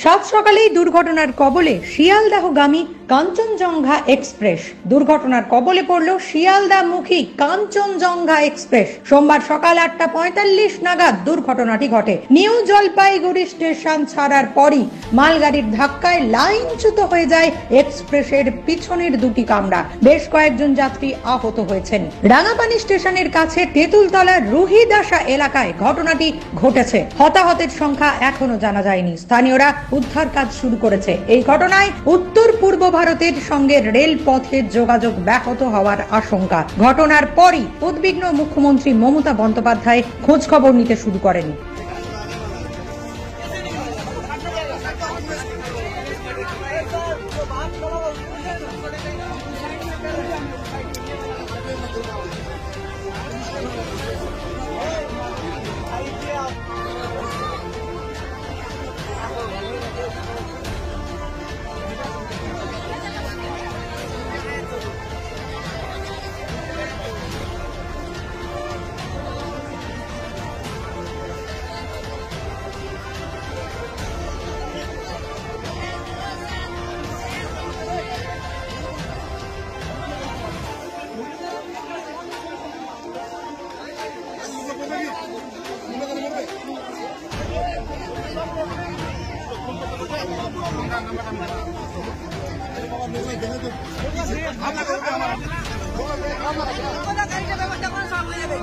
সাত সকালেই দুর্ঘটনার কবলে শিয়ালদাহগামী কাঞ্চনজঙ্ঘা এক্সপ্রেস। দুর্ঘটনার কবলে পড়ল শিয়ালদাহমুখী কাঞ্চনজঙ্ঘা এক্সপ্রেস। সোমবার সকাল 8:45 নাগাদ দুর্ঘটনাটি ঘটে। নিউ জলপাইগুড়ি স্টেশন ছাড়ার পরই মালগাড়ির ধাক্কায় লাইনচ্যুত হয়ে যায় এক্সপ্রেসের পিছনের দুটি কামরা। বেশ কয়েকজন যাত্রী আহত হয়েছেন। রাঙাপানি স্টেশনের কাছে তেঁতুলতলার রুহিদাসা এলাকায় ঘটনাটি ঘটেছে। হতাহতের সংখ্যা এখনো জানা যায়নি। স্থানীয়রা উদ্ধার কাজ শুরু করেছে। এই ঘটনায় উত্তর পূর্ব ভারতের সঙ্গে রেলপথের যোগাযোগ ব্যাহত হওয়ার আশঙ্কা। ঘটনার পরই উদ্বিগ্ন মুখ্যমন্ত্রী মমতা বন্দ্যোপাধ্যায় খোঁজ খবর নিতে শুরু করেন। গাড়িটা ব্যবস্থা করে সব হয়ে যাবে।